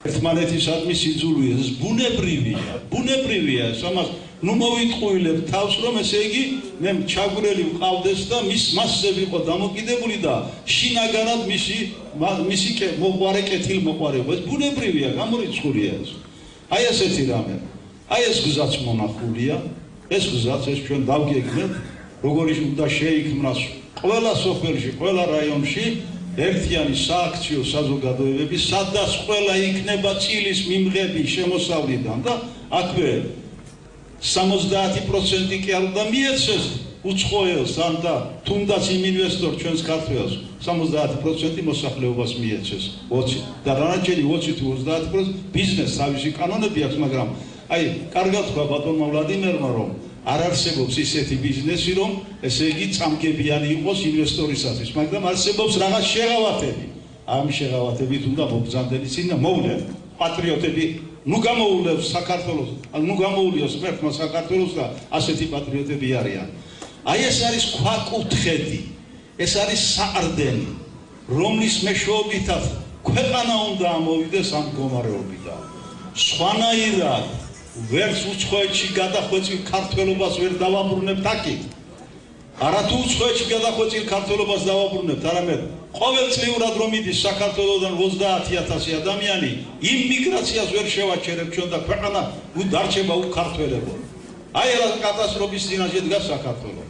ერთმანეთისადმი სიძულვია, ეს ბუნებრივია, სამას ნუ მოვიტყუილებ თავს, რომ ესე იგი მე ჩაგვრელი ვყავდეს და მასზე ვიყო დამოკიდებული და შინაგანად მისი მოყვარე კეთილმოყვარეობა, ეს ბუნებრივია, გამორიცხულია ეს. აი ესეთი რამე. აი ეს გზაც მონახულია, ეს გზაც ეს ჩვენ დავგეგმეთ, როგორი უნდა შეიქმნას ყველა სოფელში, ყველა რაიონში ერთიანი სააქციო საზოგადოებები, სადაც ყველა იქნება წილის მიმღები შემოსავლიდან და აქვე 70% კი არ უნდა მიეცეს უცხოელს ან და თუნდაც იმ ინვესტორ ჩვენს ქართველს 70% მოსახლეობას მიეცეს 20 და რანაჩენი 20 თუ 30% ბიზნეს თავისი კანონები აქვს, მაგრამ აი კარგად თქვა ბატონმა ვლადიმერმა, რომ არ არსებობს ისეთი ბიზნესი, რომ ესე იგი წამგებიანი იყოს ინვესტორისათვის, მაგრამ არსებობს რაღაც შეღავათები. ამ შეღავათებით უნდა მობრძანდელი წინ და მოვლენ პატრიოტები, ნუ გამოულევს საქართველოს, ნუ გამოულიოს ღმერთმა საქართველოს და ასეთი პატრიოტები არიან. აი ეს არის ქვაკუთხედი, ეს არის საყრდენი, რომლის მეშვეობითაც ქვეყანა უნდა ამოვიდეს ამ მდგომარეობიდან. სხვანაირად ვერც უცხოეთში გადახვეწილ ქართველობას ვერ დავაბრუნებთ აქეთ. არათუ უცხოეთში გადახვეწილ ქართველობას დავაბრუნებთ, არამედ ყოველწლიურად რომ მიდის საქართველოსდან 30,000 ადამიანი, იმ მიგრაციას ვერ შევაჩერებთ ჩვენ და ქვეყანა დარჩება უქართველებო. აი რა კატასტროფის წინაშე დგას საქართველო.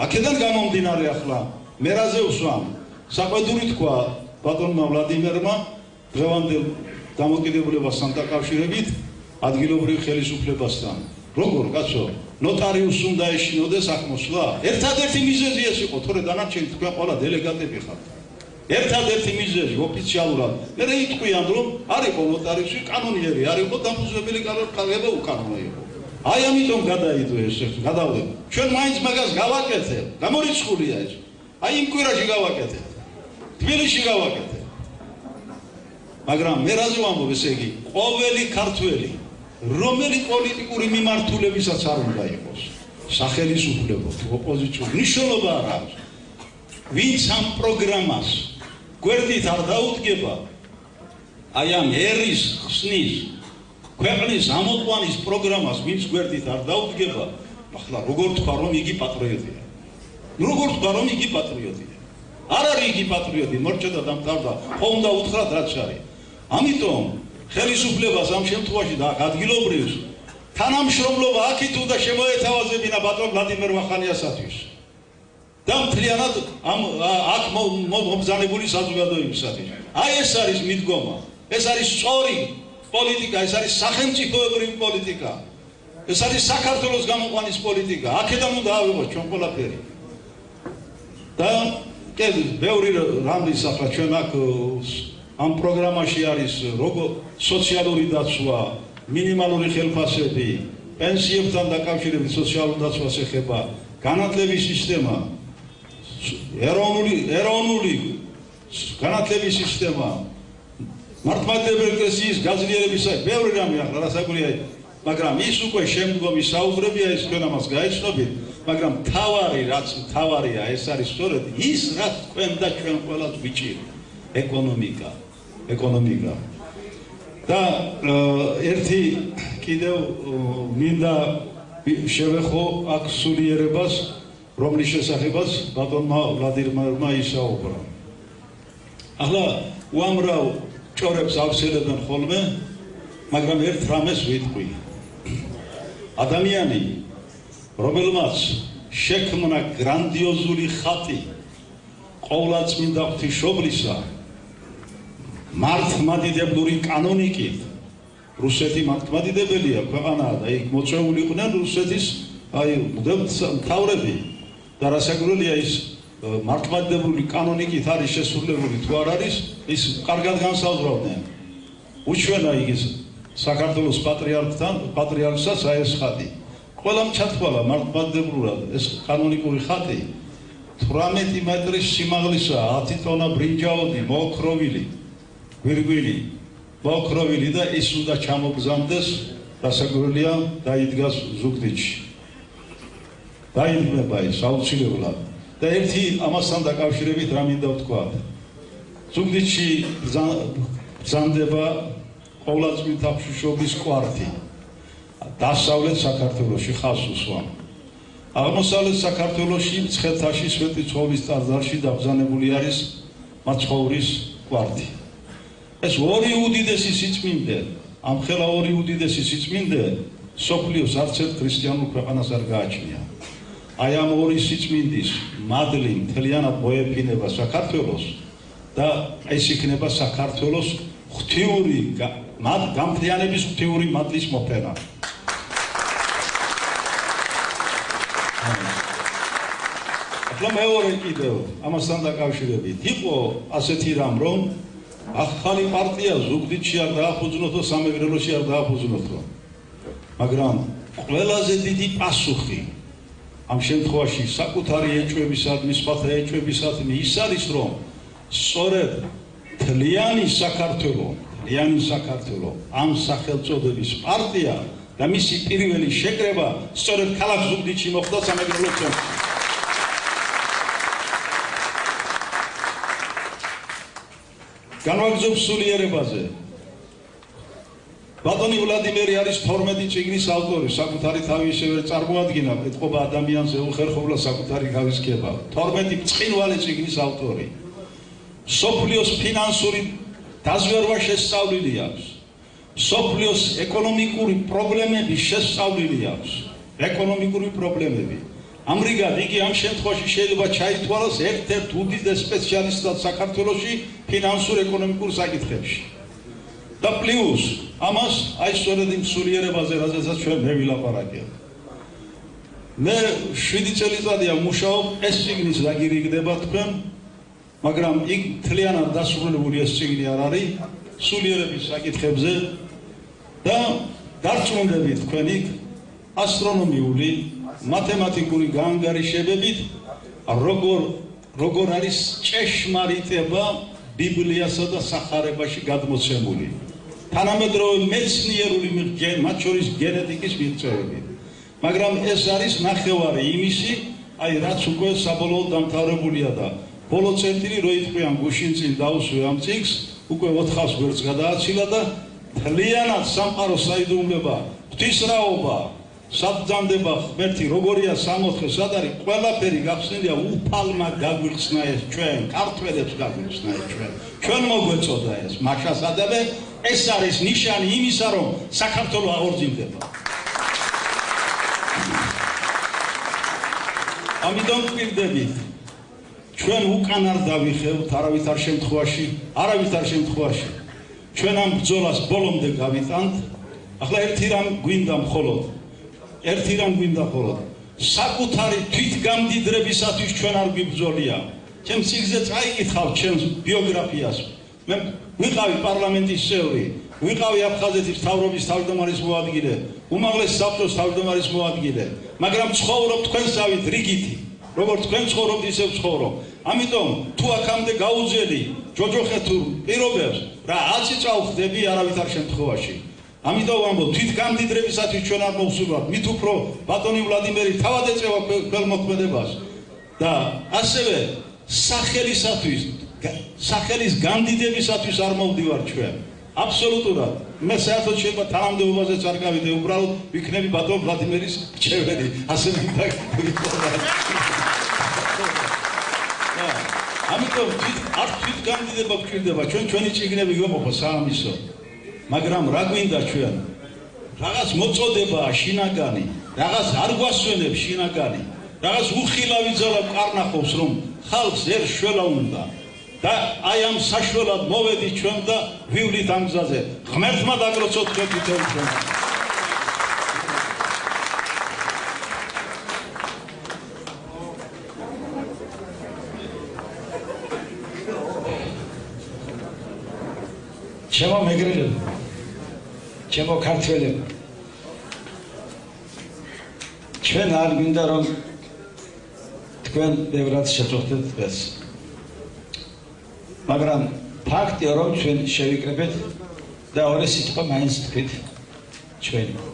აქედან გამომდინარე ახლა მე რაზე ვსვამ, საყვედური თქვა ბატონმა ვლადიმერმა დღევანდელ დამოკიდებულებასთან დაკავშირებით ადგილობრივ ხელისუფლებასთან. როგორ კაცო, ნოტარიუსს უნდა ეშინოდეს აღმოსვლა? ერთადერთი მიზეზი ეს იყო, თორე დანარჩენი თქვენ ყველა დელეგატები ხართ. ერთადერთი მიზეზი ოფიციალურად. მე იტყვიან, რომ არ იყო ნოტარიუსი კანონიერი, არ იყო დამფუძნებელი კანონიერი, უკანონო იყო. აი ამიტომ გადაიდო ეს გადავლება. ჩვენ მაინც მაგას გავაკეთებ, გამორიცხულია ეს. აი იმ კვირაში გავაკეთებ. თბილისში გავაკეთებ. მაგრამ მე რაზე ვამბობ, ესე იგი, ყოველი ქართველი რომელი პოლიტიკური მიმართულებისაც არ უნდა იყოს, სახელისუფლებო, ოპოზიციური, მნიშვნელობა არ აქვს. ვინც ამ პროგრამას გვერდით არ დაუდგება, აი ამ ერის ხსნის, ქვეყნის ამოყვანის პროგრამას ვინც გვერდით არ დაუდგება, ახლა როგორ თქვა, რომ იგი პატრიოტია. როგორ თქვა, რომ იგი პატრიოტია. არ არის იგი პატრიოტი, მორჩა დამთავრდა, ხო უნდა უთხრათ რაც არის. ამიტომ ხელისუფლებას ამ შემთხვევაში და ადგილობრივს თანამშრომლობა აქეთ უნდა შემოეთავაზებინა ბატონ ვლადიმერ ვახანიასათვის და მთლიანად აქ მომბრძანებული საზოგადოებისათვის. აი ეს არის მიდგომა, ეს არის სწორი პოლიტიკა, ეს არის სახელმწიფოებრივი პოლიტიკა, ეს არის საქართველოს გამოყვანის პოლიტიკა. აქედან უნდა ავიღოთ ჩვენ ყველაფერი. და ბევრი რამის ახლა ჩვენ აქ ამ პროგრამაში არის როგორ სოციალური დაცვა, მინიმალური ხელფასები, პენსიებთან დაკავშირებით სოციალურ დაცვას ეხება, განათლების სისტემა, ეროვნული განათლების სისტემა, მართლმადიდებელი ეკლესიის გაძლიერებისა, ბევრი რამე ახლა რასაკვირია, მაგრამ ის უკვე შემდგომი საუბრებია, ეს თქვენ ამას გაეცნობით, მაგრამ თავარია ეს არის სწორედ ის, რაც თქვენ და ჩვენ ყველას გვიჭირდა, ეკონომიკა. და ერთი კიდევ მინდა შევეხო აქ სულიერებას, რომლის შესახებაც ბატონმა ვლადიმერმა ისაუბრა. ახლა უამრავ ჭორებს ავსელებენ ხოლმე, მაგრამ ერთ რამეს ვიტყვი. ადამიანი, რომელმაც შექმნა გრანდიოზული ხატი ყოვლადწმინდა ღვთისმშობლისა, მართლმადიდებლური კანონიკით, რუსეთი მართლმადიდებელია ქვეყანაა და იქ მოწვეული იყვნენ რუსეთის მთავრები და რასაკვირველია ის მართლმადიდებლური კანონიკით არის შესრულებული თუ არ არის, ის კარგად განსაზღვრავდნენ. უჩვენა იგის საქართველოს პატრიარქსაც აი ეს ხატი. ყველამ ჩათვალა მართლმადიდებლურად ეს კანონიკური ხატი 18 მეტრის სიმაღლისაა, 10 ტონა ბრინჯაოდი, მოოქროვილი, გვირგვინი, მოოქროვილი და ის უნდა ჩამოგზამდეს, რასაკვირველია, დაიდგას ზუგდიდში. დაიდგება ის აუცილებლად. და ერთი ამასთან დაკავშირებით რა მინდა ვთქვა. ზუგდიდში ბრძანდება ყოვლადწმიდა ბავშვობის კვართი დასავლეთ საქართველოში ხაზს უსვამ. აღმოსავლეთ საქართველოში მცხეთაში სვეტიცხოვლის ტაძარში დაბრძანებული არის მაცხოვრის კვართი. ეს ორი უდიდესი სიწმინდე, ამხელა ორი უდიდესი სიწმინდე სოფლიოს არც ერთ ქრისტიანულ ქვეყანას არ გააჩნია. აი ამ ორი სიწმინდის მადლი მთლიანად მოეფინება საქართველოს და ეს იქნება საქართველოს ღვთიური გამთლიანების ღვთიური მადლის მოფენა. ახლა მეორე კიდევ ამასთან დაკავშირებით იყო ასეთი რამ, რომ ახალი პარტია ზუგდიდში არ დააფუძნოთო, სამეგრელოში არ დააფუძნოთო. მაგრამ ყველაზე დიდი პასუხი ამ შემთხვევაში საკუთარი ეჭვებისადმი, სხვათა ეჭვებისადმი ის არის, რომ სწორედ მთლიანი საქართველო ამ სახელწოდების პარტია და მისი პირველი შეკრება სწორედ ქალაქ ზუგდიდში მოხდა სამეგრელო ცენტრში. განვაგრძობ სულიერებაზე. ბატონი ვლადიმერი არის 12 წიგნის ავტორი, საკუთარი თავი ისევე წარმოადგინა, ეთყობა ადამიანს ეუხერხებლა საკუთარი გავისკება. 12 ბრწყინვალე წიგნის ავტორი. სოფლიოს ფინანსური დაზვერვა შესწავლილი აქვს. სოფლიოს ეკონომიკური პრობლემები შესწავლილი აქვს. ეკონომიკური პრობლემები. ამრიგად იგი ამ შემთხვევაში შეიძლება ჩაითვალოს ერთ-ერთ უდიდეს სპეციალისტად საქართველოში ფინანსურ ეკონომიკურ საკითხებში. და პლუს ამას აი სწორედ იმ სულიერებაზე, რაზეც ჩვენ მე ვილაპარაკე. მე 7 წელიწადია მუშაობ, ეს წიგნის დაგირიგდება თქვენ, მაგრამ იქ მთლიანად დასრულებული ეს წიგნი არ არის სულიერების საკითხებზე და დარწმუნდებით თქვენ იქ ასტრონომიული, მათემატიკური გაანგარიშებებით როგორ არის ჭეშმარიტება ბიბლიასა და სახარებაში გადმოცემული. თანამედროვე მეცნიერული მათ შორის გენეტიკის მიღწევებით. მაგრამ ეს არის ნახევარი იმისი, აი რაც უკვე საბოლოოდ დამთავრებულია და ბოლო წერტილი რო იტყვიან გუშინ წინ დაუსვე ამ წიგს, უკვე 400 გვერდს გადააცილა და მთლიანად სამყაროს საიდუმლება, ღვთისმსრაობა, საბრძანდება ღმერთი, როგორია სამოთხე, სად არის, ყველაფერი გახსნილია უფალმა გაგვიხსნა ეს ჩვენ, ქართველებს გაგვიხსნა ეს ჩვენ მოგვეწოდა ეს მაშასადebe, ეს არის ნიშანი იმისა, რომ საქართველო აღორძინდება. ამიტომ გვირდებით, ჩვენ უკან არ დავიხევთ არავითარ შემთხვევაში. ჩვენ ამ ბრძოლას ბოლომდე გავიტანთ. ახლა ერთი რამ გვინდა მხოლოდ საკუთარი თვითგამდიდრებისათვის ჩვენ არ გვიბრძოლია. ჩემს ციგზე წაიკითხავ ჩემს ბიოგრაფიას. მე ვიყავი პარლამენტის წევრი, ვიყავი აფხაზეთის მთავრობის თავმჯდომარის მოადგილე, უმაღლეს საბჭოს თავმჯდომარის მოადგილე, მაგრამ ცხოვრობ თქვენსავით რიგითი. როგორც თქვენ ცხოვრობთ, ისე ვცხოვრობ. ამიტომ თუ აქამდე გაუძელი ჯოჯოხეთურ პირობებს რა აწიწა ვხდები არავითარ შემთხვევაში. ამიტომ ვამბობ, თვითგამდიდრებისათვის ჩვენ არ მოვსურვებთ, მით უფრო ბატონი ვლადიმერი თავად ეწევა ქველმოქმედებას და ასევე სახელის გამდიდებისათვის არ მოვდივარ ჩვენ. აბსოლუტურად. მე საერთოდ შეიძლება თანამდებობაზეც არ გავიდე, უბრალოდ ვიქნები ბატონ ვლადიმერის მრჩეველი. ასე მინდა გითხრა. ამიტომ არ თვითგამდიდება გვჭირდება, ჩვენი წიგნები გვეყოფა საამისო. მაგრამ რა გვინდა ჩვენ? რაღაც მოწოდებაა შინაგანი, რაღაც არ გვასვენებს შინაგანი, რაღაც უხილავი ძალა ყარნახობს, რომ ხალხს ვერ შველა უნდა. და აი ამ საშველად მოვედით ჩვენ და ვივლით ამ გზაზე. ღმერთმა დაგროცოთ თქვენ ჩვენ. ჩემო მეგრელებო, ჩემო ქართველებო, ჩვენ არ გვინდა რომ თქვენ ბევრად შეწუხდეთ დღეს. მაგრამ ფაქტია რომ ჩვენ შევიკრებეთ და ორი სიტყვა მაინც თქვით ჩვენი.